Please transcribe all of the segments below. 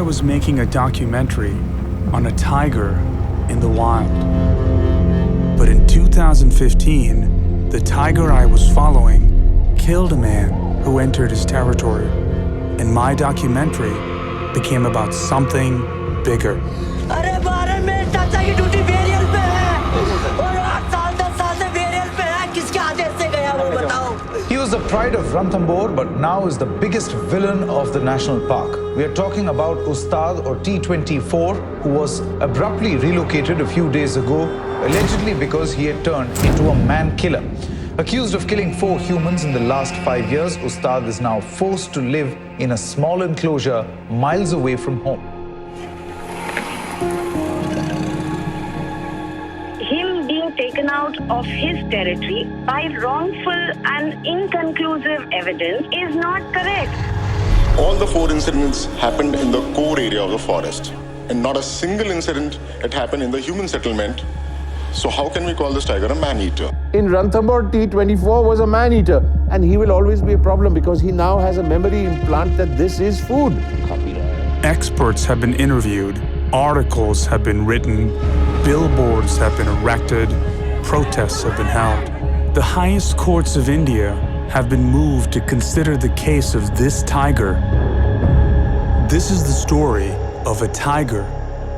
was making a documentary on a tiger in the wild. But in 2015, the tiger I was following killed a man who entered his territory, and my documentary became about something bigger. He was the pride of Ranthambore, but now is the biggest villain of the national park. We are talking about Ustad or T24, who was abruptly relocated a few days ago, allegedly because he had turned into a man killer. Accused of killing 4 humans in the last 5 years, Ustad is now forced to live in a small enclosure miles away from home. Him being taken out of his territory by wrongful and inconclusive evidence is not correct. All the 4 incidents happened in the core area of the forest, and not a single incident had happened in the human settlement. So how can we call this tiger a man-eater? In Ranthambore, T24 was a man-eater, and he will always be a problem because he now has a memory implant that this is food. Experts have been interviewed, articles have been written, billboards have been erected, protests have been held. The highest courts of India have been moved to consider the case of this tiger. This is the story of a tiger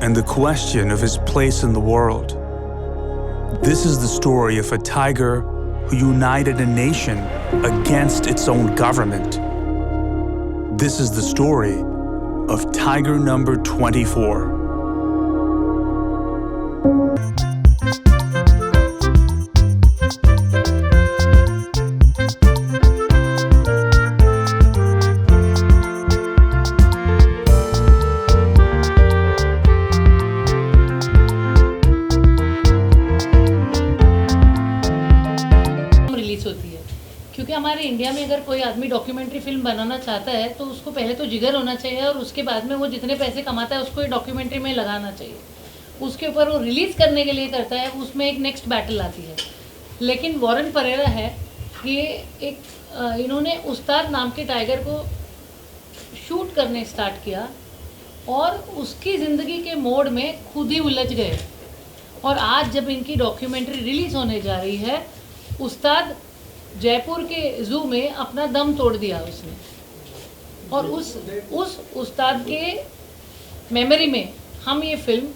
and the question of his place in the world. This is the story of a tiger who united a nation against its own government. This is the story of Tiger number 24. क्योंकि हमारे India में अगर कोई आदमी documentary film बनाना चाहता है तो उसको पहले तो जिगर होना चाहिए और उसके बाद में वो जितने पैसे कमाता है उसको डॉक्यूमेंट्री में लगाना चाहिए। उसके ऊपर वो रिलीज़ करने के लिए करता है, उसमें एक नेक्स्ट बैटल आती है। लेकिन वॉरेन परेरा है कि इन्होंने उस्ताद नाम के टाइगर को शूट करने स्टार्ट किया और उसकी ज़िंदगी के मोड़ में खुद ही उलझ गए। और आज जब इनकी डॉक्यूमेंट्री रिलीज़ होने जा रही है, उस्ताद जयपुर के ज़ू में अपना दम तोड़ दिया उसने, और उस उस्ताद के मेमोरी में हम ये फिल्म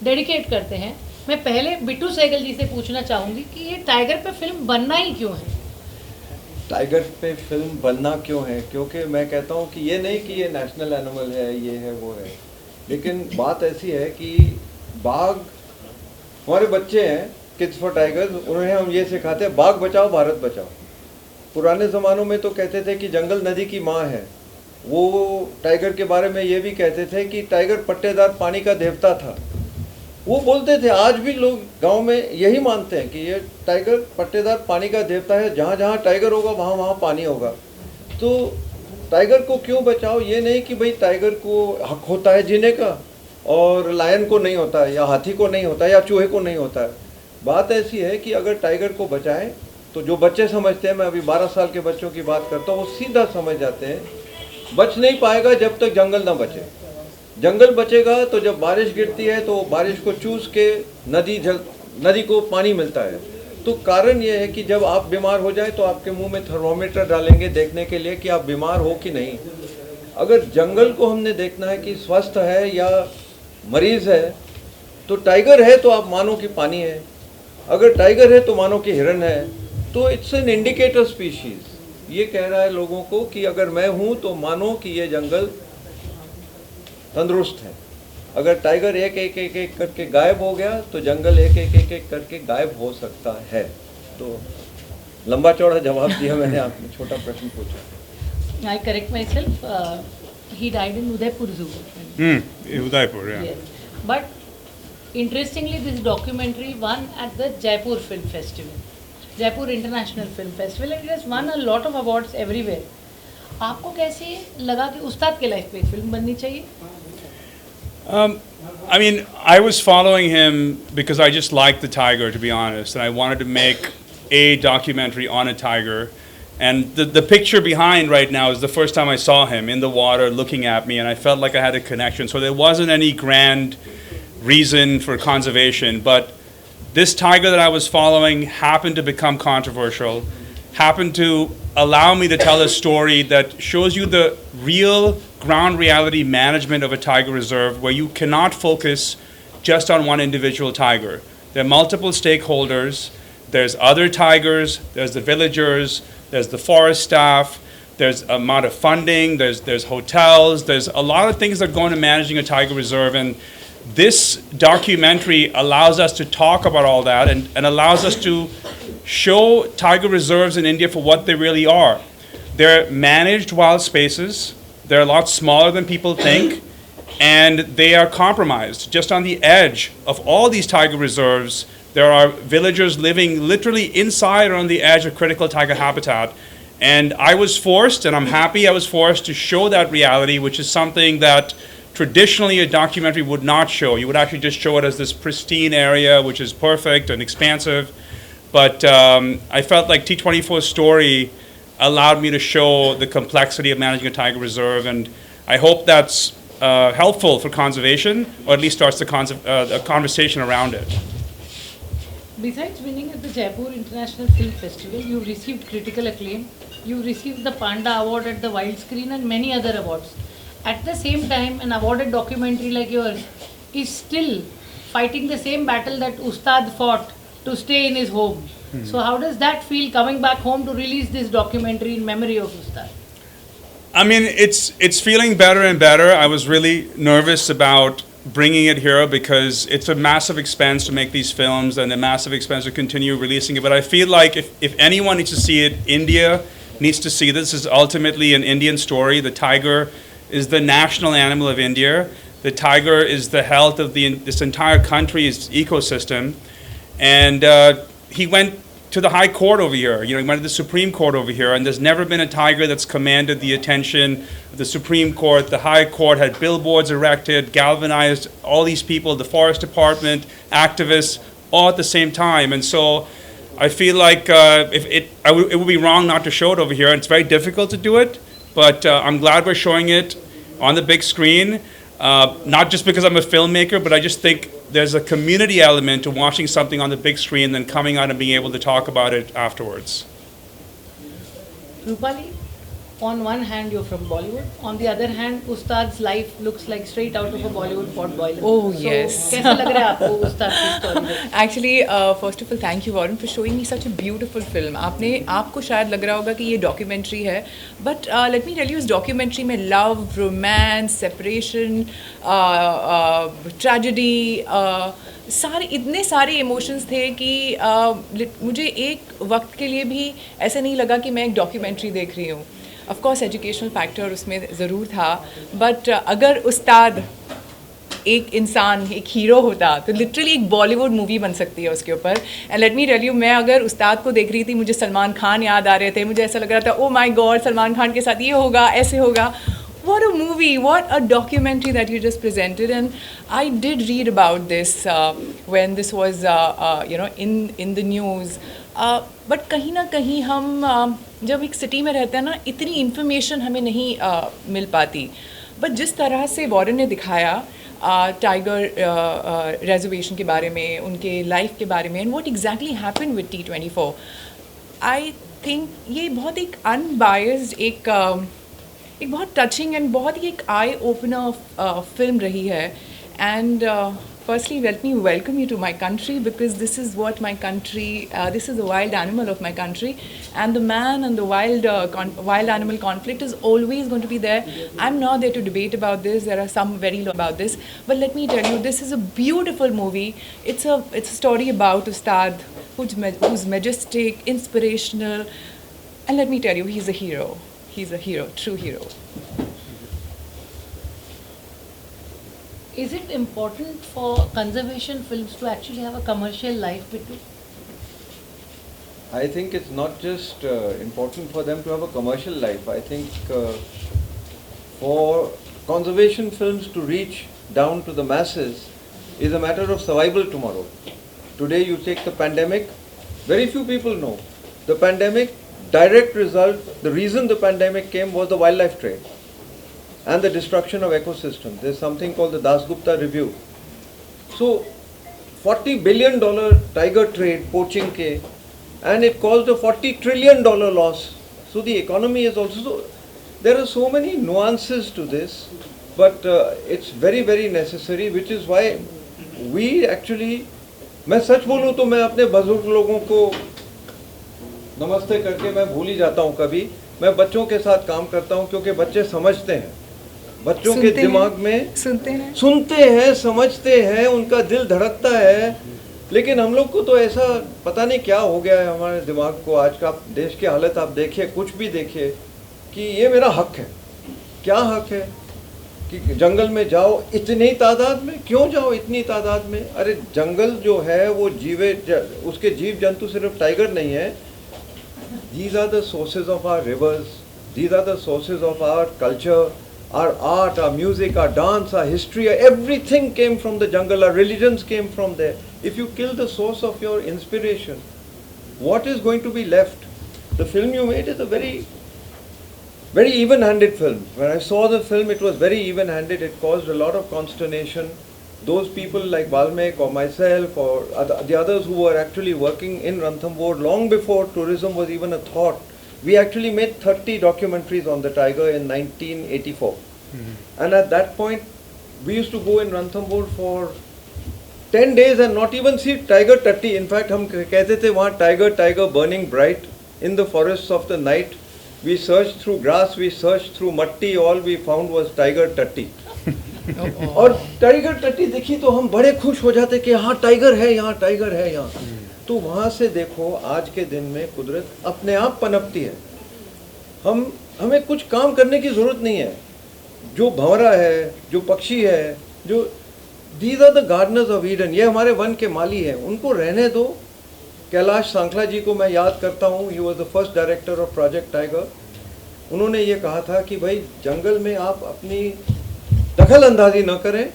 डेडिकेट करते हैं। मैं पहले बिट्टू सहगल जी से पूछना चाहूँगी कि ये टाइगर पे फिल्म बनना ही क्यों है? टाइगर पे फिल्म बनना क्यों है? क्योंकि मैं कहता हूँ कि ये नहीं कि ये नेशनल एनिमल है, ये है वो है, लेकिन बात ऐसी है कि बाघ हमारे बच्चे हैं, किड्स फॉर टाइगर्स, उन्हें हम ये सिखाते हैं बाघ बचाओ भारत बचाओ। पुराने ज़मानों में तो कहते थे कि जंगल नदी की माँ है। वो टाइगर के बारे में ये भी कहते थे कि टाइगर पट्टेदार पानी का देवता था। वो बोलते थे, आज भी लोग गांव में यही मानते हैं कि ये टाइगर पट्टेदार पानी का देवता है, जहाँ जहाँ टाइगर होगा वहाँ वहाँ पानी होगा। तो टाइगर को क्यों बचाओ? ये नहीं कि भाई टाइगर को हक होता है जीने का और लायन को नहीं होता है, या हाथी को नहीं होता है, या चूहे को नहीं होता है। बात ऐसी है कि अगर टाइगर को बचाएं तो जो बच्चे समझते हैं, मैं अभी 12 साल के बच्चों की बात करता हूँ, वो सीधा समझ जाते हैं बच नहीं पाएगा जब तक जंगल ना बचे। जंगल बचेगा तो जब बारिश गिरती है तो बारिश को चूस के नदी को पानी मिलता है। तो कारण ये है कि जब आप बीमार हो जाए तो आपके मुंह में थर्मोमीटर डालेंगे देखने के लिए कि आप बीमार हो कि नहीं। अगर जंगल को हमने देखना है कि स्वस्थ है या मरीज़ है, तो टाइगर है तो आप मानो कि पानी है, अगर टाइगर है तो मानो कि हिरन है। तो इट्स एन इंडिकेटर स्पीशीज़। ये कह रहा है लोगों को कि अगर मैं हूँ तो मानो कि ये जंगल तंदुरुस्त है। अगर टाइगर एक करके गायब हो गया तो जंगल एक करके गायब हो सकता है। तो लंबा चौड़ा जवाब दिया मैंने, आपने छोटा प्रश्न पूछा। I correct myself. He died in Udaipur Zoo. Udaipur, yeah. Yes. But interestingly, this documentary won at the Jaipur Film Festival, Jaipur International Film Festival, and it has won a lot of awards everywhere. आपको कैसे लगा कि उस्ताद के life पे एक film बननी चाहिए? I mean, I was following him because I just liked the tiger, to be honest, and I wanted to make a documentary on a tiger. And the picture behind right now is the first time I saw him in the water looking at me, and I felt like I had a connection. So there wasn't any grand reason for conservation, but this tiger that I was following happened to become controversial, happened to allow me to tell a story that shows you the real ground reality management of a tiger reserve, where you cannot focus just on one individual tiger. There are multiple stakeholders. There's other tigers, there's the villagers, there's the forest staff, there's amount of funding, there's hotels, there's a lot of things that go into managing a tiger reserve, and this documentary allows us to talk about all that and allows us to show tiger reserves in India for what they really are. They're managed wild spaces, they're a lot smaller than people think, and they are compromised. Just on the edge of all these tiger reserves, there are villagers living literally inside or on the edge of critical tiger habitat. And I was forced, and I'm happy I was forced, to show that reality, which is something that traditionally a documentary would not show. You would actually just show it as this pristine area, which is perfect and expansive. But I felt like T24's story allowed me to show the complexity of managing a tiger reserve, and I hope that's helpful for conservation, or at least starts a conversation around it. Besides winning at the Jaipur International Film Festival, you received critical acclaim. You received the Panda Award at the Wild Screen and many other awards. At the same time, an awarded documentary like yours is still fighting the same battle that Ustad fought to stay in his home. So how does that feel, coming back home to release this documentary in memory of Ustad? I mean, it's feeling better and better. I was really nervous about bringing it here because it's a massive expense to make these films and a massive expense to continue releasing it. But I feel like if anyone needs to see it, India needs to see this. This is ultimately an Indian story. The tiger is the national animal of India. The tiger is the health of this entire country's ecosystem. And he went to the High Court over here. He went to the Supreme Court over here, and there's never been a tiger that's commanded the attention of the Supreme Court. The High Court had billboards erected, galvanized all these people, the Forest Department, activists, all at the same time. And so I feel like it would be wrong not to show it over here. It's very difficult to do it, but I'm glad we're showing it on the big screen, not just because I'm a filmmaker, but I just think there's a community element to watching something on the big screen, then coming out and being able to talk about it afterwards. Rupali, on one hand you're from Bollywood, on the other hand Ustad's life looks like straight out of a Bollywood pot boiler. Oh, so, yes. कैसा लग रहा है आपको उस्ताद की story? Actually, first of all, thank you, Warren, for showing me such a beautiful film. आपको शायद लग रहा होगा कि ये documentary है, but let me tell you, इस documentary में love, romance, separation, tragedy, इतने सारे emotions थे कि मुझे एक वक्त के लिए भी ऐसा नहीं लगा कि मैं एक documentary देख रही हूँ. Of course, educational factor उसमें ज़रूर था, but अगर उस्ताद एक इंसान, एक हीरो होता तो लिटरली एक बॉलीवुड मूवी बन सकती है उसके ऊपर. And let me tell you, मैं अगर उस्ताद को देख रही थी, मुझे सलमान खान याद आ रहे थे, मुझे ऐसा लग रहा था oh my God, Salman Khan के साथ ये होगा, ऐसे होगा. What a movie, what a documentary that you just presented. And I did read about this when this was in the news. But कहीं ना कहीं हम जब एक सिटी में रहते हैं ना, इतनी इन्फॉर्मेशन हमें नहीं मिल पाती. बट जिस तरह से वॉरेन ने दिखाया टाइगर रिजर्वेशन के बारे में, उनके लाइफ के बारे में, and what exactly happened with T24, I think ये बहुत एक अनबायस्ड, एक बहुत टचिंग एंड बहुत ही एक आई ओपनर फिल्म रही है. And firstly, let me welcome you to my country, because this is what my country, this is the wild animal of my country, and the man and the wild animal conflict is always going to be there. I'm not there to debate about this. There are some very low about this, but let me tell you, this is a beautiful movie. It's a story about Ustad, who's majestic, inspirational, and let me tell you, he's a hero. He's a hero, true hero. Is it important for conservation films to actually have a commercial life, Bittu? I think it's not just important for them to have a commercial life. I think for conservation films to reach down to the masses is a matter of survival tomorrow. Today you take the pandemic, very few people know. The pandemic direct result, the reason the pandemic came was the wildlife trade and the destruction of ecosystems. There's something called the Dasgupta Review. So, $40 billion tiger trade, poaching ke, and it caused a $40 trillion loss. So the economy is also, there are so many nuances to this, but it's very, very necessary, which is why we actually, मैं सच बोलूँ तो मैं अपने बुजुर्ग लोगों को नमस्ते करके मैं भूल ही जाता हूँ कभी. मैं बच्चों के साथ काम करता हूँ क्योंकि बच्चे समझते हैं, बच्चों के दिमाग में सुनते हैं, समझते हैं, उनका दिल धड़कता है. लेकिन हम लोग को तो ऐसा पता नहीं क्या हो गया है हमारे दिमाग को. आज का देश की हालत आप देखिए, कुछ भी देखिए, कि ये मेरा हक है. क्या हक है कि जंगल में जाओ इतनी तादाद में? क्यों जाओ इतनी तादाद में? अरे जंगल जो है वो उसके जीव जंतु सिर्फ टाइगर नहीं है. These are the sources of our rivers. These are the sources of our culture, our art, our music, our dance, our history. Everything came from the jungle. Our religions came from there. If you kill the source of your inspiration, what is going to be left? The film you made is a very, very even-handed film. When I saw the film, it was very even-handed. It caused a lot of consternation. Those people like Balmek or myself or the others who were actually working in Ranthambore long before tourism was even a thought, we actually made 30 documentaries on the tiger in 1984. And at that point, we used to go in Ranthambore for 10 days and not even see tiger tatti. In fact, हम कहते थे वहाँ tiger burning bright in the forests of the night. We searched through grass, we searched through matti, all we found was tiger tatti. और tiger टट्टी देखी तो हम बड़े खुश हो जाते कि यहाँ टाइगर है, यहाँ टाइगर है यहाँ. तो वहाँ से देखो आज के दिन में कुदरत अपने आप पनपती है. हमें कुछ काम करने की जरूरत नहीं है. जो भंवरा है, जो पक्षी है, जो these are the gardeners of Eden, ये हमारे वन के माली हैं, उनको रहने दो. कैलाश सांखला जी को मैं याद करता हूँ. He was the first director of project tiger. उन्होंने ये कहा था कि भाई जंगल में आप अपनी दखल अंदाजी न करें,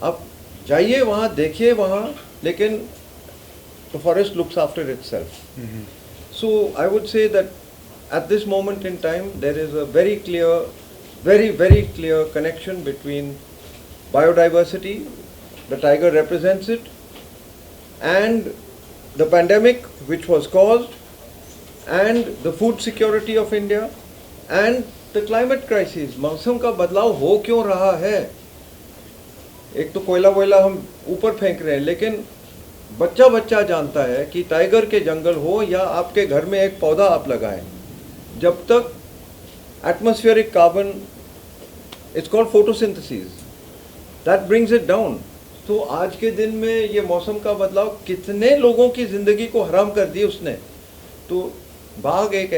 आप जाइए वहाँ, देखिए वहाँ, लेकिन the forest looks after itself. So I would say that at this moment in time there is a very clear, very clear connection between biodiversity, the tiger represents it, and the pandemic which was caused, and the food security of India, and the climate crisis. मौसम का बदलाव हो क्यों रहा है? एक तो कोयला वोयला हम ऊपर फेंक रहे हैं, लेकिन बच्चा जानता है कि टाइगर के जंगल हो या आपके घर में एक पौधा आप लगाएं, जब तक atmospheric carbon, it's called photosynthesis, that brings it down. तो आज के दिन में ये मौसम का बदलाव कितने लोगों की ज़िंदगी को हराम कर दी उसने. तो बाघ एक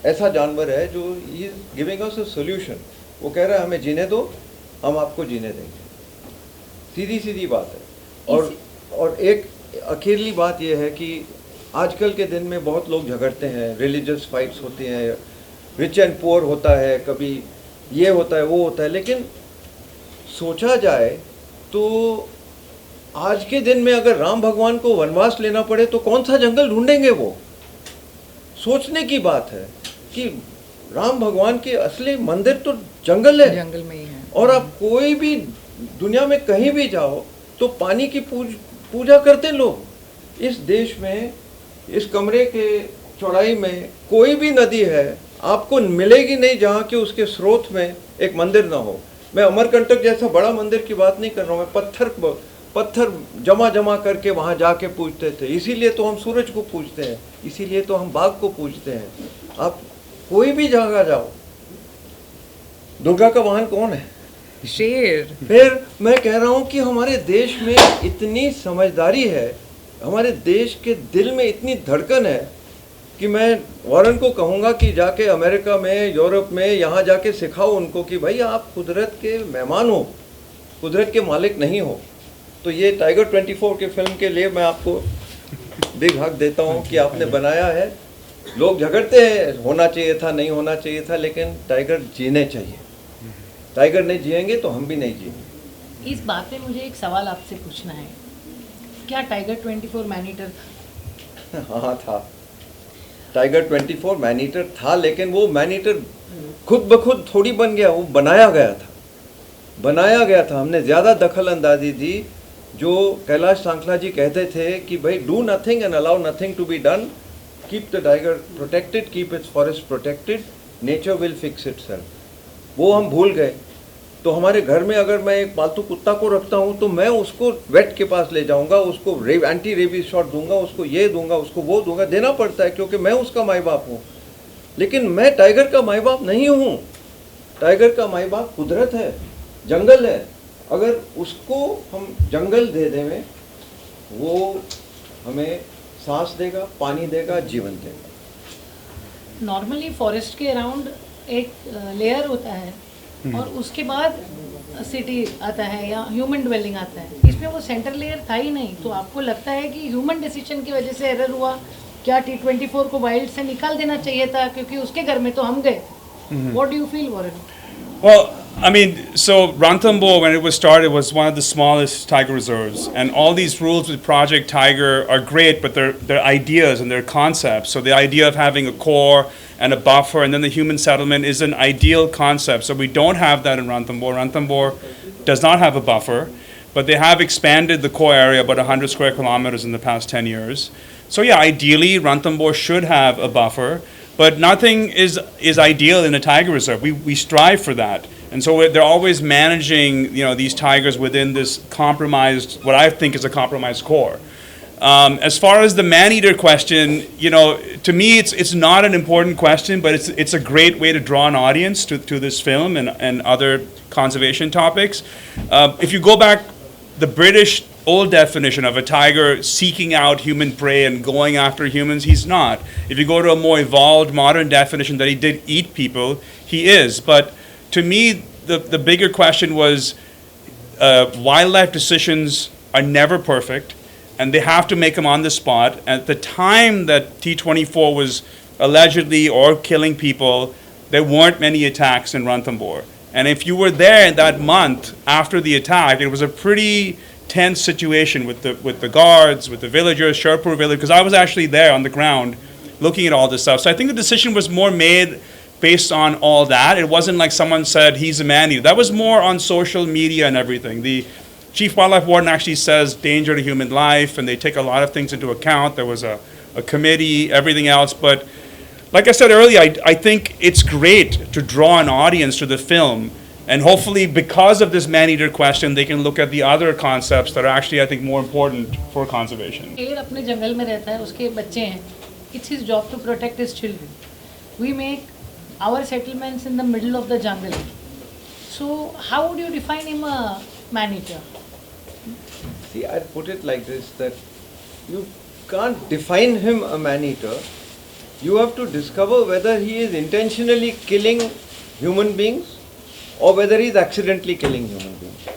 ऐसा जानवर है जो is giving us a solution. वो कह रहा है हमें जीने दो, हम आपको जीने देंगे. सीधी बात है. और एक अकेली बात यह है कि आजकल के दिन में बहुत लोग झगड़ते हैं, रिलीजियस फाइट्स होती हैं, रिच एंड पुअर होता है, कभी ये होता है वो होता है. लेकिन सोचा जाए तो आज के दिन में अगर राम भगवान को वनवास लेना पड़े तो कौन सा जंगल ढूंढेंगे? वो सोचने की बात है कि राम भगवान के असली मंदिर तो जंगल है, जंगल में ही है. और आप कोई भी दुनिया में कहीं भी जाओ तो पानी की पूजा करते लोग. इस देश में, इस कमरे के चौड़ाई में कोई भी नदी है आपको मिलेगी नहीं जहाँ कि उसके स्रोत में एक मंदिर ना हो. मैं अमरकंटक जैसा बड़ा मंदिर की बात नहीं कर रहा हूँ. मैं पत्थर जमा करके वहाँ जाके पूजते थे. इसीलिए तो हम सूरज को पूजते हैं, इसीलिए तो हम बाघ को पूजते हैं. आप कोई भी जगह जाओ, दुर्गा का वाहन कौन है? शेर. फिर मैं कह रहा हूँ कि हमारे देश में इतनी समझदारी है, हमारे देश के दिल में इतनी धड़कन है कि मैं वॉरेन को कहूँगा कि जाके अमेरिका में, यूरोप में, यहाँ जाके सिखाओ उनको कि भाई आप कुदरत के मेहमान हो, कुदरत के मालिक नहीं हो. तो ये टाइगर 24 के फिल्म के लिए मैं आपको बिग हक देता हूँ कि आपने बनाया है. लोग झगड़ते हैं, होना चाहिए था, नहीं होना चाहिए था, लेकिन टाइगर जीने चाहिए. टाइगर नहीं जिएंगे तो हम भी नहीं जिएंगे. इस बात पे मुझे एक सवाल आपसे पूछना है, क्या टाइगर 24 मैनीटर था? हाँ था. टाइगर 24 मैन ईटर था, लेकिन वो मैन ईटर खुद ब खुद थोड़ी बन गया, वो बनाया गया था। हमने ज़्यादा दखल अंदाजी दी। जो कैलाश सांखला जी कहते थे कि भाई do nothing and allow nothing to be done, keep the tiger protected, keep its forest protected, nature will fix itself, वो हम भूल गए। तो हमारे घर में अगर मैं एक पालतू कुत्ता को रखता हूँ तो मैं उसको वेट के पास ले जाऊँगा, उसको एंटी रेबीज शॉट दूंगा, उसको ये दूंगा, उसको वो दूंगा, देना पड़ता है क्योंकि मैं उसका माई बाप हूँ। लेकिन मैं टाइगर का माई बाप नहीं हूँ। टाइगर का माई बाप कुदरत है, जंगल है। अगर उसको हम जंगल दे दें, वो हमें सांस देगा, पानी देगा, जीवन देगा। नॉर्मली फॉरेस्ट के अराउंड एक लेयर होता है और उसके बाद सिटी आता है या ह्यूमन ड्वेलिंग आता है। इसमें वो सेंटर लेयर था ही नहीं। तो आपको लगता है कि ह्यूमन डिसीजन की वजह से एरर हुआ? क्या T24 को वाइल्ड से निकाल देना चाहिए था क्योंकि उसके घर में तो हम गए? What do you feel, Warren? Well, I mean, so Ranthambore, when it was started, was one of the smallest tiger reserves, and all these rules with Project Tiger are great, but they're ideas and they're concepts. So the idea of having a core and a buffer, and then the human settlement is an ideal concept. So we don't have that in Ranthambore. Ranthambore does not have a buffer, but they have expanded the core area about 100 square kilometers in the past 10 years. So yeah, ideally Ranthambore should have a buffer, but nothing is ideal in a tiger reserve. We strive for that. And so they're always managing, these tigers within this compromised, what I think is a compromised core. As far as the man-eater question, to me it's not an important question, but it's a great way to draw an audience to this film and other conservation topics. If you go back, the British old definition of a tiger seeking out human prey and going after humans, he's not. If you go to a more evolved modern definition that he did eat people, he is. But to me, the bigger question was wildlife decisions are never perfect, and they have to make them on the spot. At the time that T24 was allegedly or killing people, there weren't many attacks in Ranthambore. And if you were there that month after the attack, it was a pretty tense situation with the guards, with the villagers, Sherpur village, because I was actually there on the ground looking at all this stuff. So I think the decision was more made based on all that. It wasn't like someone said he's a man-eater. That was more on social media and everything. The chief wildlife warden actually says danger to human life, and they take a lot of things into account. There was a committee, everything else. But like I said earlier, I think it's great to draw an audience to the film. And hopefully, because of this man-eater question, they can look at the other concepts that are actually, I think, more important for conservation. शेर अपने जंगल में रहता है, उसके बच्चे हैं. It's his job to protect his children. We make our settlements in the middle of the jungle. So, how would you define him a man-eater? See, I'd put it like this, that you can't define him a man-eater. You have to discover whether he is intentionally killing human beings or whether he is accidentally killing human beings.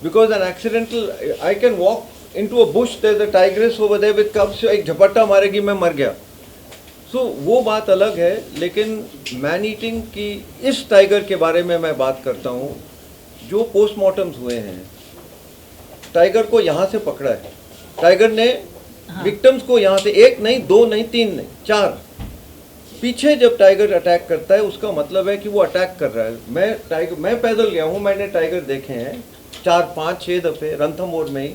Because an accidental, I can walk into a bush, there's a tigress over there with cubs, एक झपट्टा मारेगी मैं मर गया. So वो बात अलग है, लेकिन मैन ईटिंग की इस टाइगर के बारे में मैं बात करता हूँ. जो पोस्टमार्टम्स हुए हैं, टाइगर को यहाँ से पकड़ा है, टाइगर ने विक्टिम्स को यहाँ से 1 नहीं 2 नहीं 3 नहीं 4 पीछे जब टाइगर अटैक करता है, उसका मतलब है कि वो अटैक कर रहा है. मैं पैदल गया हूँ, मैंने टाइगर देखे हैं 4, 5, 6 दफ़े रणथंबोर में ही.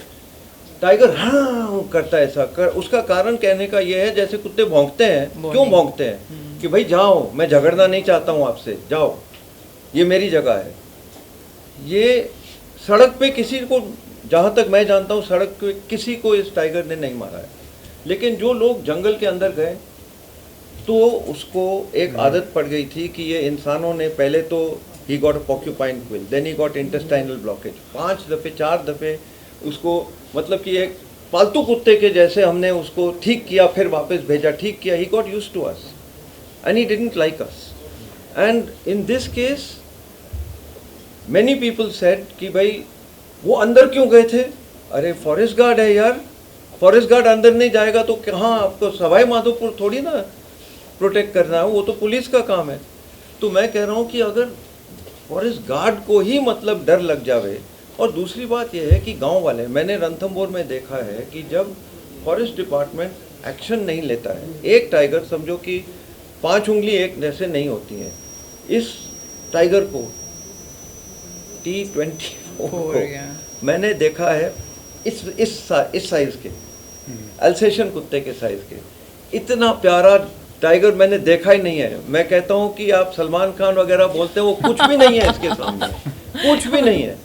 टाइगर हाँ करता है ऐसा कर. उसका कारण कहने का ये है, जैसे कुत्ते भौंकते हैं. क्यों भौंकते हैं? कि भाई जाओ, मैं झगड़ना नहीं चाहता हूँ आपसे, जाओ, ये मेरी जगह है. ये सड़क पे किसी को, जहाँ तक मैं जानता हूँ, सड़क पे किसी को इस टाइगर ने नहीं मारा है. लेकिन जो लोग जंगल के अंदर गए, तो उसको एक आदत पड़ गई थी कि ये इंसानों ने पहले तो he got a porcupine quill, then he got intestinal blockage. 5 दफ़े 4 दफ़े उसको, मतलब कि एक पालतू कुत्ते के जैसे हमने उसको ठीक किया, फिर वापस भेजा, ठीक किया. He got used to us and he didn't like us. And in this case many people said कि भाई वो अंदर क्यों गए थे? अरे फॉरेस्ट गार्ड है यार, फॉरेस्ट गार्ड अंदर नहीं जाएगा तो कहाँ, आपको सवाई माधोपुर थोड़ी ना प्रोटेक्ट करना है, वो तो पुलिस का काम है. तो मैं कह रहा हूँ कि अगर फॉरेस्ट गार्ड को ही मतलब डर लग जावे. और दूसरी बात यह है कि गांव वाले, मैंने रणथंबोर में देखा है कि जब फॉरेस्ट डिपार्टमेंट एक्शन नहीं लेता है, एक टाइगर समझो कि 5 उंगली एक जैसे नहीं होती हैं, इस टाइगर को T24 को मैंने देखा है इस साइज के, अल्सेशन कुत्ते के साइज के, इतना प्यारा टाइगर मैंने देखा ही नहीं है। मैं कहता हूँ कि आप सलमान खान वगैरह बोलते हो, वो कुछ भी नहीं है इसके सामने, कुछ भी नहीं है।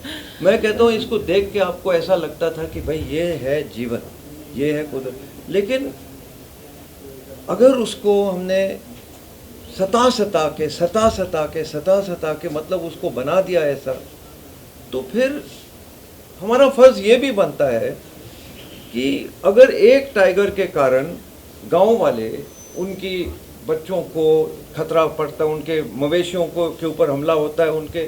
मैं कहता हूँ इसको देख के आपको ऐसा लगता था कि भाई ये है जीवन, ये है कुदरत। लेकिन अगर उसको हमने सता के मतलब उसको बना दिया ऐसा, तो फिर हमारा फर्ज ये भी बनता है कि अगर एक टाइगर के कारण गांव वाले, उनकी बच्चों को खतरा पड़ता है, उनके मवेशियों को के ऊपर हमला होता है उनके,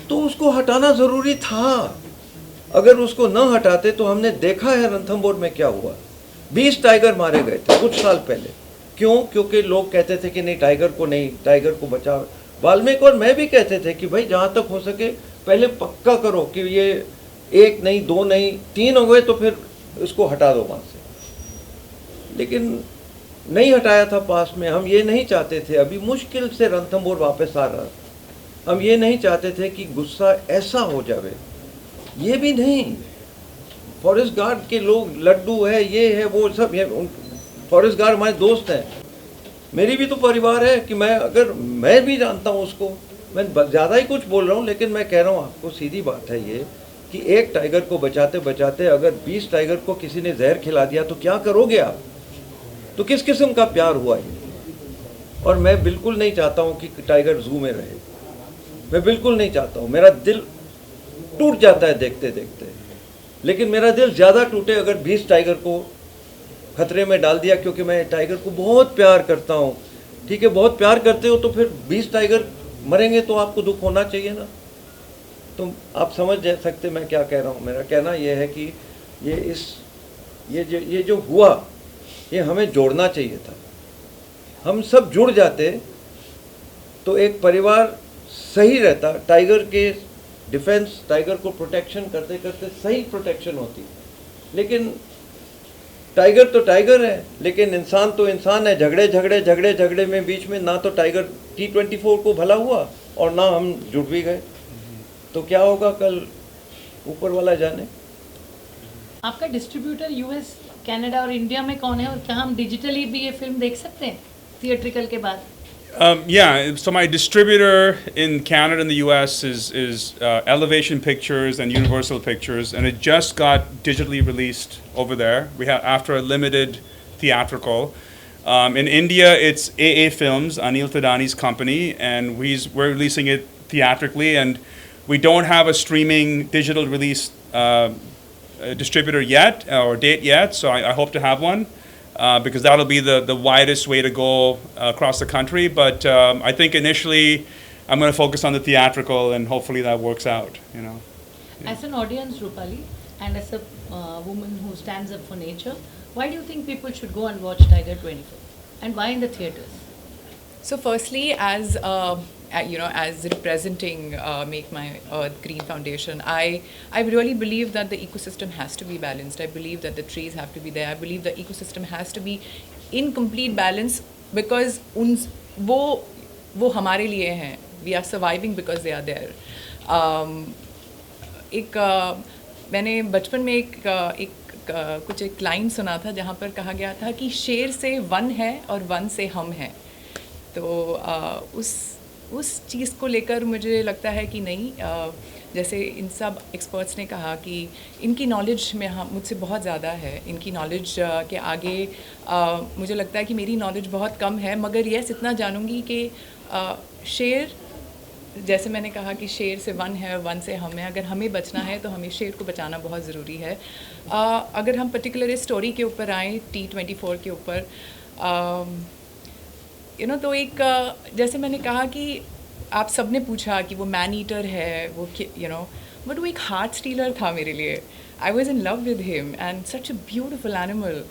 तो उसको हटाना ज़रूरी था। अगर उसको न हटाते तो हमने देखा है रणथंभौर में क्या हुआ, 20 टाइगर मारे गए थे कुछ साल पहले। क्यों? क्योंकि लोग कहते थे कि नहीं टाइगर को बचाओ। वाल्मीकि और मैं भी कहते थे कि भाई जहाँ तक हो सके पहले पक्का करो कि ये 1 नहीं 2 नहीं 3 हो गए तो फिर इसको हटा दो वहाँ से। लेकिन नहीं हटाया था पास में। हम ये नहीं चाहते थे, अभी मुश्किल से रणथंभौर वापस आ रहा, हम ये नहीं चाहते थे कि गुस्सा ऐसा हो जावे। ये भी नहीं, फॉरेस्ट गार्ड के लोग लड्डू है, ये है वो सब, ये फॉरेस्ट गार्ड हमारे दोस्त हैं, मेरी भी तो परिवार है कि मैं भी जानता हूँ उसको। मैं ज़्यादा ही कुछ बोल रहा हूँ, लेकिन मैं कह रहा हूँ आपको, सीधी बात है ये कि एक टाइगर को बचाते बचाते अगर 20 टाइगर को किसी ने जहर खिला दिया तो क्या करोगे आप? तो किस किस्म का प्यार हुआ ये? और मैं बिल्कुल नहीं चाहता हूँ कि टाइगर जू में रहे, मैं बिल्कुल नहीं चाहता हूँ। मेरा दिल टूट जाता है देखते देखते, लेकिन मेरा दिल ज़्यादा टूटे अगर 20 टाइगर को खतरे में डाल दिया, क्योंकि मैं टाइगर को बहुत प्यार करता हूँ। ठीक है, बहुत प्यार करते हो तो फिर 20 टाइगर मरेंगे तो आपको दुख होना चाहिए ना। तो आप समझ सकते मैं क्या कह रहा हूँ। मेरा कहना यह है कि ये जो हुआ ये हमें जोड़ना चाहिए था। हम सब जुड़ जाते तो एक परिवार सही रहता। टाइगर के डिफेंस, टाइगर को प्रोटेक्शन करते करते सही प्रोटेक्शन होती। लेकिन टाइगर तो टाइगर है, लेकिन इंसान तो इंसान है। झगड़े में बीच में ना तो टाइगर T24 को भला हुआ और ना हम जुड़ भी गए। तो क्या होगा कल, ऊपर वाला जाने। आपका डिस्ट्रीब्यूटर यूएस, कनाडा और इंडिया में कौन है, और क्या हम डिजिटली भी ये फिल्म देख सकते हैं थिएट्रिकल के बाद? Yeah, so my distributor in Canada and the US is Elevation Pictures and Universal Pictures, and it just got digitally released over there. We have after a limited theatrical. In India, it's AA Films, Anil Tadani's company, and we're releasing it theatrically, and we don't have a streaming digital release distributor yet or date yet, so I hope to have one. Because that'll be the widest way to go across the country. But I think initially I'm going to focus on the theatrical, and hopefully that works out, you know. Yeah. As an audience, Rupali, and as a woman who stands up for nature, why do you think people should go and watch Tiger24? And why in the theatres? So firstly, as as representing Make My Earth Green Foundation, I really believe that the ecosystem has to be balanced. I believe that the trees have to be there. I believe the ecosystem has to be in complete balance, because वो हमारे लिए हैं. We are surviving because they are there. मैंने बचपन में एक line सुना था जहाँ पर कहा गया था कि शेर से वन है और वन से हम हैं. तो उस चीज़ को लेकर मुझे लगता है कि नहीं, जैसे इन सब एक्सपर्ट्स ने कहा कि इनकी नॉलेज में मुझसे बहुत ज़्यादा है. इनकी नॉलेज के आगे मुझे लगता है कि मेरी नॉलेज बहुत कम है. मगर यस, इतना जानूँगी कि शेर, जैसे मैंने कहा कि शेर से वन है, वन से हम है. अगर हमें बचना है तो हमें शेर को बचाना बहुत ज़रूरी है. अगर हम पर्टिकुलर इस स्टोरी के ऊपर आएँ, T24 के ऊपर, तो एक जैसे मैंने कहा कि आप सब ने पूछा कि वो मैन ईटर है, वो बट वो एक हार्ट स्टीलर था मेरे लिए. I was in love with him and such a beautiful animal.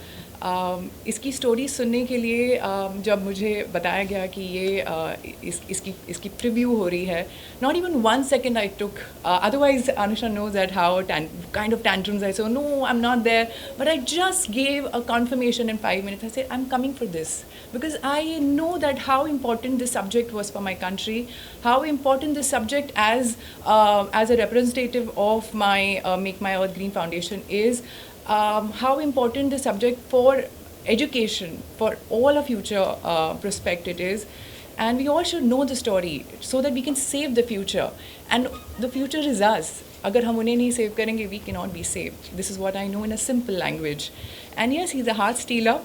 इसकी स्टोरी सुनने के लिए जब मुझे बताया गया कि ये इसकी प्रीव्यू हो रही है, not even 1 second I took. Otherwise, Anusha knows that how kind of tantrums I say, no, I'm not there. But I just gave a confirmation in 5 minutes. I said, I'm coming for this. Because I know that how important this subject was for my country, how important this subject as a representative of my Make My Earth Green Foundation is, how important the subject for education, for all our future prospect it is. And we all should know the story so that we can save the future. And the future is us. Agar hum unhe nahi save karenge, we cannot be saved. This is what I know in a simple language. And yes, he's a heart stealer.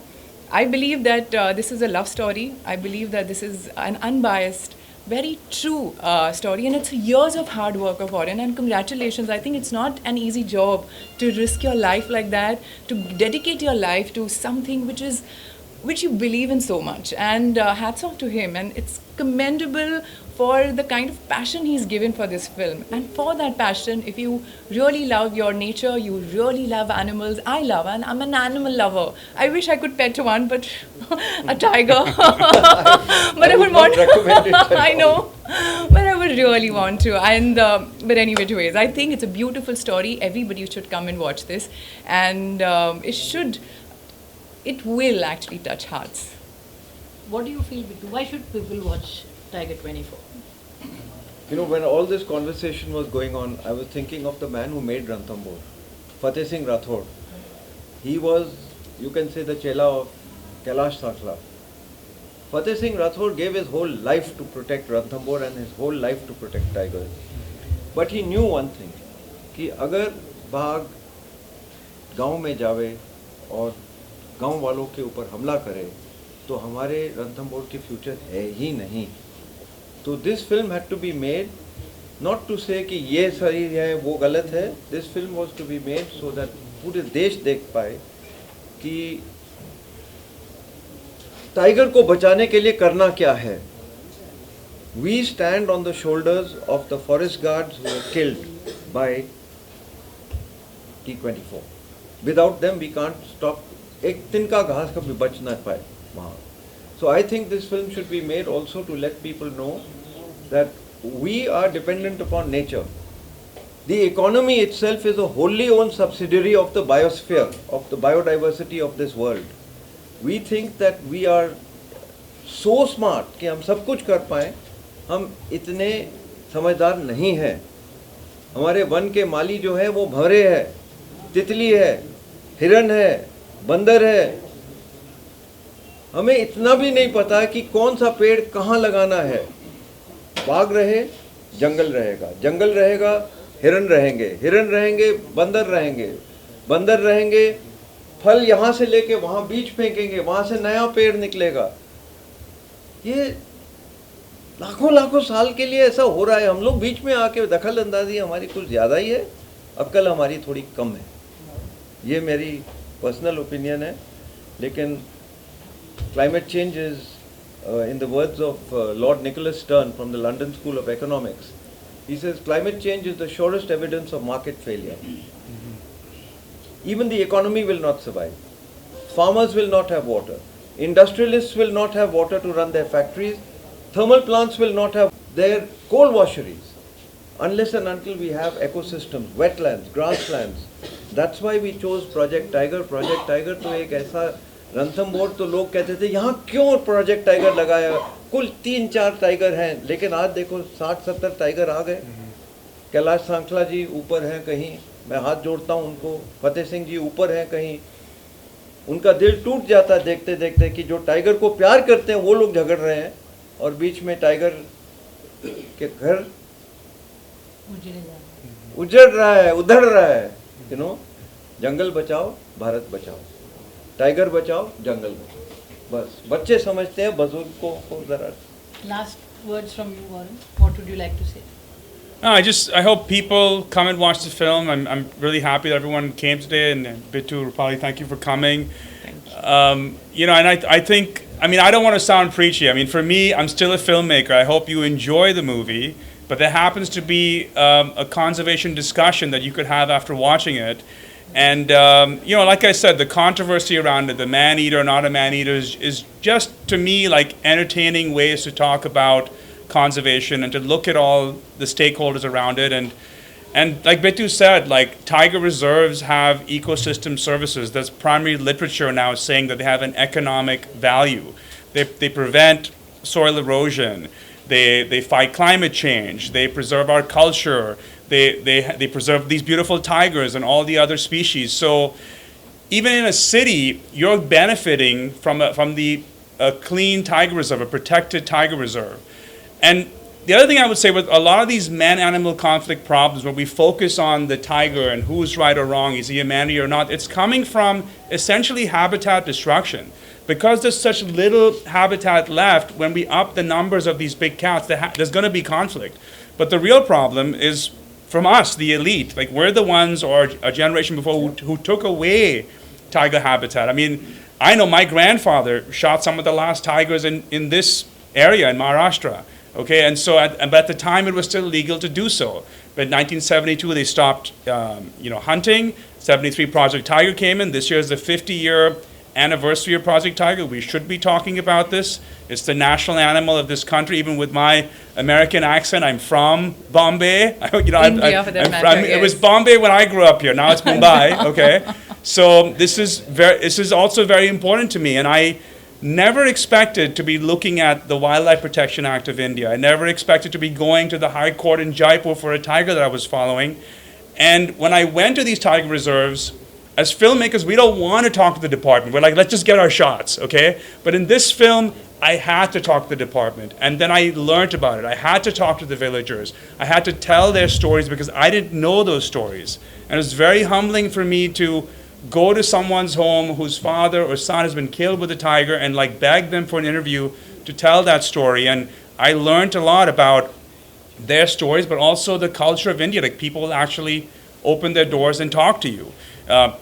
I believe that this is a love story. I believe that this is an unbiased, very true story, and it's years of hard work of Oren, and congratulations. I think it's not an easy job to risk your life like that, to dedicate your life to something which you believe in so much, and hats off to him. And it's commendable for the kind of passion he's given for this film. And for that passion, if you really love your nature, you really love animals. I love, and I'm an animal lover. I wish I could pet one, but a tiger. But I would want. I know, but I would really want to. And but anyway, anyways, I think it's a beautiful story. Everybody should come and watch this, and it will actually touch hearts. What do you feel, Bittu? Why should people watch Tiger24? You know, when all this conversation was going on, I was thinking of the man who made Ranthambore, Fateh Singh Rathod. He was, you can say, the chela of Kailash Sankla. Fateh Singh Rathod gave his whole life to protect Ranthambore and his whole life to protect tigers. But he knew one thing, कि अगर बाघ गांव में जावे और गांव वालों के ऊपर हमला करे तो हमारे रणथंभौर की फ्यूचर है ही नहीं. तो this film had to be made not to say कि ये सही है वो गलत है. This film was to be made so that पूरे देश देख पाए कि टाइगर को बचाने के लिए करना क्या है. We stand on the shoulders of the forest guards who were killed by T24. Without them we can't stop. एक तिनका घास कभी बच ना पाए वहाँ. So I think this film should be made also to let people know that we are dependent upon nature. The economy itself is a wholly owned subsidiary of the biosphere, of the biodiversity of this world. We think that we are so smart कि हम सब कुछ कर पाएं. हम इतने समझदार नहीं हैं. हमारे वन के माली जो है वो भंवरे है, तितली है, हिरन है, बंदर है. हमें इतना भी नहीं पता कि कौन सा पेड़ कहाँ लगाना है. बाघ रहे जंगल रहेगा, जंगल रहेगा हिरन रहेंगे, हिरन रहेंगे बंदर रहेंगे, बंदर रहेंगे फल यहाँ से लेके वहाँ बीज फेंकेंगे, वहाँ से नया पेड़ निकलेगा. ये लाखों लाखों साल के लिए ऐसा हो रहा है. हम लोग बीच में आके दखल अंदाजी हमारी कुछ ज़्यादा ही है, अक्ल हमारी थोड़ी कम है. ये मेरी पर्सनल ओपिनियन है. लेकिन climate change is, in the words of Lord Nicholas Stern from the London School of Economics, he says climate change is the surest evidence of market failure. Even the economy will not survive. Farmers will not have water. Industrialists will not have water to run their factories. Thermal plants will not have their coal washeries unless and until we have ecosystems, wetlands, grasslands. That's why we chose Project Tiger. Project Tiger तो एक ऐसा रणथंभौर तो लोग कहते थे यहाँ क्यों project tiger लगाया. कुल 3-4 टाइगर हैं, लेकिन आज देखो 60-70 टाइगर आ गए. कैलाश सांखला जी ऊपर हैं कहीं, मैं हाथ जोड़ता हूँ उनको. फतेह सिंह जी ऊपर हैं कहीं. उनका दिल टूट जाता है देखते देखते कि जो टाइगर को प्यार करते हैं वो लोग झगड़ रहे हैं और बीच में टाइगर के घर उजड़ रहा है, उधड़ रहा है. यू नो, जंगल बचाओ भारत बचाओ, टाइगर बचाओ जंगल बचाओ. बस बच्चे समझते हैं, बुजुर्गों को जरा. Last words from you, Warren. What would you like to say? No, I hope people come and watch the film. I'm really happy that everyone came today, and Bittu, Rupali, thank you for coming. You know, and I think, I mean, I don't want to sound preachy. I mean, for me, I'm still a filmmaker. I hope you enjoy the movie, but there happens to be a conservation discussion that you could have after watching it. And, like I said, the controversy around it, the man-eater, not a man-eater, is just, to me, like entertaining ways to talk about conservation and to look at all the stakeholders around it. And like Bittu said, like tiger reserves have ecosystem services. There's primary literature now saying that they have an economic value. They prevent soil erosion. They fight climate change. They preserve our culture. They preserve these beautiful tigers and all the other species. So even in a city, you're benefiting from a clean tiger reserve, a protected tiger reserve. And the other thing I would say with a lot of these man-animal conflict problems where we focus on the tiger and who's right or wrong, is he a man-eater or not, it's coming from essentially habitat destruction. Because there's such little habitat left, when we up the numbers of these big cats, there's going to be conflict. But the real problem is from us, the elite. Like, we're the ones, or a generation before, who took away tiger habitat. I mean, I know my grandfather shot some of the last tigers in this area in Maharashtra. Okay, and so at the time it was still legal to do so. But in 1972 they stopped, hunting. 73 Project Tiger came in. This year is the 50-year anniversary of Project Tiger. We should be talking about this. It's the national animal of this country. Even with my American accent, I'm from Bombay. India, for that matter, It was Bombay when I grew up here. Now it's Mumbai. Okay, so this is also very important to me, and I never expected to be looking at the Wildlife Protection Act of India. I never expected to be going to the High Court in Jaipur for a tiger that I was following. And when I went to these tiger reserves, as filmmakers, we don't want to talk to the department. We're like, let's just get our shots, okay? But in this film, I had to talk to the department. And then I learned about it. I had to talk to the villagers. I had to tell their stories because I didn't know those stories. And it was very humbling for me to go to someone's home whose father or son has been killed with a tiger and like beg them for an interview to tell that story. And I learned a lot about their stories, but also the culture of India. Like, people actually open their doors and talk to you.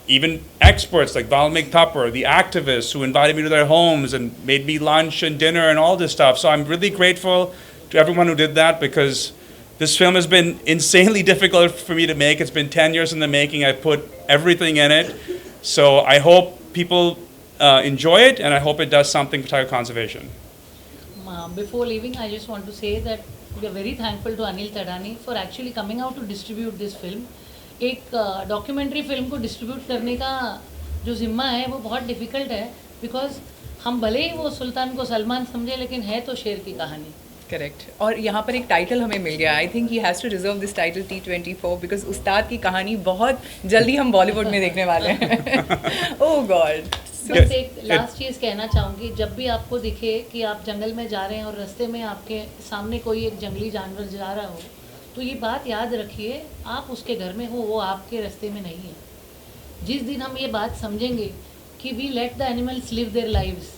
Even experts like Valmik Thapar, the activists who invited me to their homes and made me lunch and dinner and all this stuff. So I'm really grateful to everyone who did that, because this film has been insanely difficult for me to make. It's been 10 years in the making. I put everything in it. So I hope people enjoy it, and I hope it does something for tiger conservation. Before leaving, I just want to say that we are very thankful to Anil Tadani for actually coming out to distribute this film. एक documentary film को distribute करने का जो जिम्मा है वो बहुत difficult है, बिकॉज हम भले ही वो सुल्तान को सलमान समझे, लेकिन है तो शेर की कहानी. करेक्ट. और यहाँ पर एक टाइटल हमें मिल गया. I think he has to reserve this title T24 because Ustad की कहानी बहुत जल्दी हम बॉलीवुड में देखने वाले हैं. ओह गॉड. बस एक लास्ट चीज़ कहना चाहूँगी, जब भी आपको दिखे कि आप जंगल में जा रहे हैं और रास्ते में आपके सामने कोई एक जंगली जानवर जा रहा हो, तो ये बात याद रखिए, आप उसके घर में हो, वो आपके रास्ते में नहीं है. जिस दिन हम ये बात समझेंगे कि we let the animals live their lives,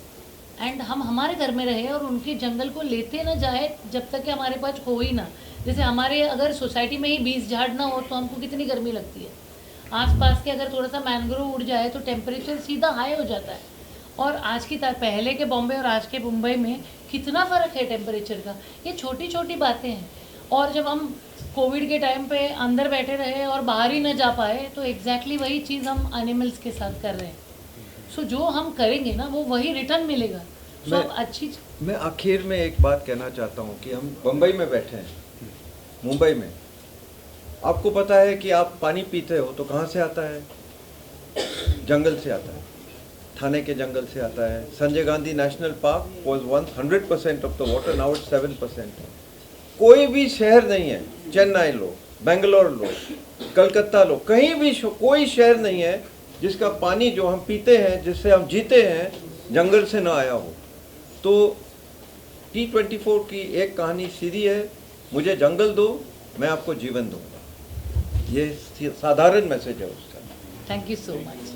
and हम हमारे घर में रहे और उनके जंगल को लेते ना जाए जब तक कि हमारे पास हो ही ना. जैसे हमारे अगर सोसाइटी में ही 20 झाड़ ना हो तो हमको कितनी गर्मी लगती है. आसपास के अगर थोड़ा सा मैंग्रोव उड़ जाए तो टेम्परेचर सीधा हाई हो जाता है. और आज की पहले के बॉम्बे और आज के मुंबई में कितना फ़र्क है टेम्परेचर का. ये छोटी छोटी बातें हैं. और जब हम कोविड के टाइम पे अंदर बैठे रहे और बाहर ही न जा पाए, तो एग्जैक्टली वही चीज़ हम एनिमल्स के साथ कर रहे हैं. सो जो हम करेंगे ना वो वही रिटर्न मिलेगा. सो अच्छी. मैं आखिर में एक बात कहना चाहता हूँ कि हम बम्बई में बैठे हैं, मुंबई में. आपको पता है कि आप पानी पीते हो तो कहाँ से आता है? जंगल से आता है. थाने के जंगल से आता है. Sanjay Gandhi national park was 100% of the water, now it's 7%. कोई भी शहर नहीं है, चेन्नई लो, बेंगलोर लो, कलकत्ता लो, कहीं भी कोई शहर नहीं है जिसका पानी जो हम पीते हैं, जिससे हम जीते हैं, जंगल से ना आया हो. तो T24 की एक कहानी सीधी है, मुझे जंगल दो, मैं आपको जीवन दूंगा. ये साधारण मैसेज है उसका. Thank you so much.